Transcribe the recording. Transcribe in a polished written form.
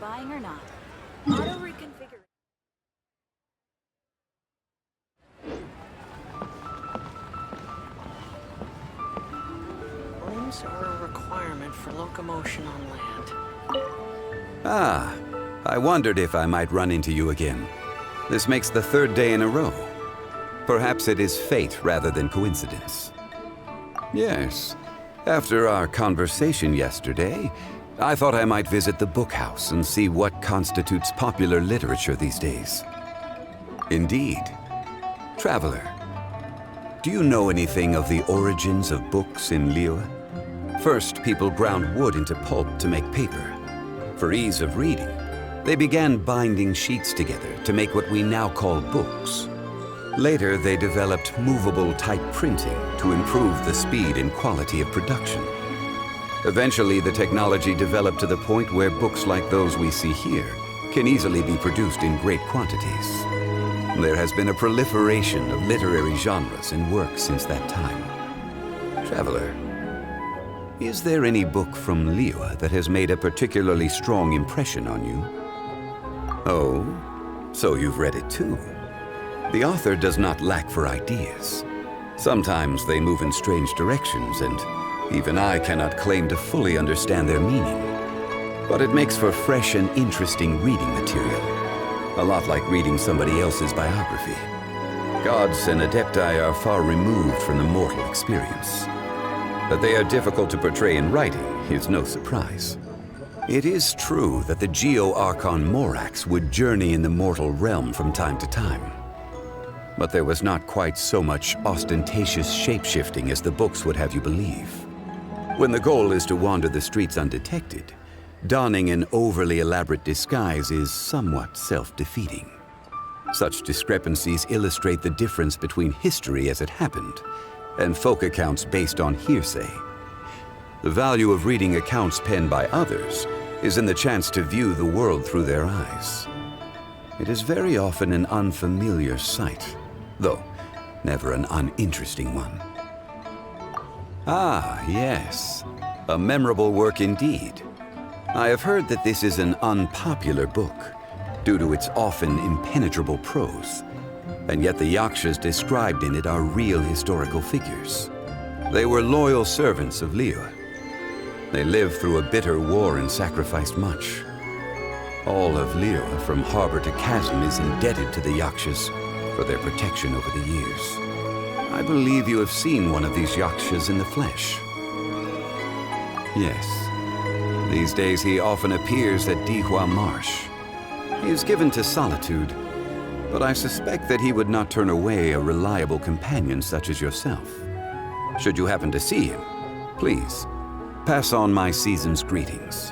buying or not. Auto reconfigure. Limbs are a requirement for locomotion on land. Ah, I wondered if I might run into you again. This makes the third day in a row. Perhaps it is fate rather than coincidence. Yes. After our conversation yesterday, I thought I might visit the Bookhouse and see what constitutes popular literature these days. Indeed. Traveler, do you know anything of the origins of books in Liyue? First, people ground wood into pulp to make paper. For ease of reading, they began binding sheets together to make what we now call books. Later, they developed movable type printing to improve the speed and quality of production. Eventually, the technology developed to the point where books like those we see here can easily be produced in great quantities. There has been a proliferation of literary genres and works since that time. Traveler, is there any book from Liyue that has made a particularly strong impression on you? Oh, so you've read it too. The author does not lack for ideas. Sometimes they move in strange directions, and even I cannot claim to fully understand their meaning. But it makes for fresh and interesting reading material. A lot like reading somebody else's biography. Gods and adepti are far removed from the mortal experience. That they are difficult to portray in writing is no surprise. It is true that the Geo-Archon Morax would journey in the mortal realm from time to time. But there was not quite so much ostentatious shape-shifting as the books would have you believe. When the goal is to wander the streets undetected, donning an overly elaborate disguise is somewhat self-defeating. Such discrepancies illustrate the difference between history as it happened and folk accounts based on hearsay. The value of reading accounts penned by others is in the chance to view the world through their eyes. It is very often an unfamiliar sight, though never an uninteresting one. Ah, yes. A memorable work indeed. I have heard that this is an unpopular book, due to its often impenetrable prose, and yet the yakshas described in it are real historical figures. They were loyal servants of Liyue. They lived through a bitter war and sacrificed much. All of Liyue, from harbor to chasm, is indebted to the yakshas for their protection over the years. I believe you have seen one of these yakshas in the flesh. Yes. These days he often appears at Dihua Marsh. He is given to solitude, but I suspect that he would not turn away a reliable companion such as yourself. Should you happen to see him, please, pass on my season's greetings.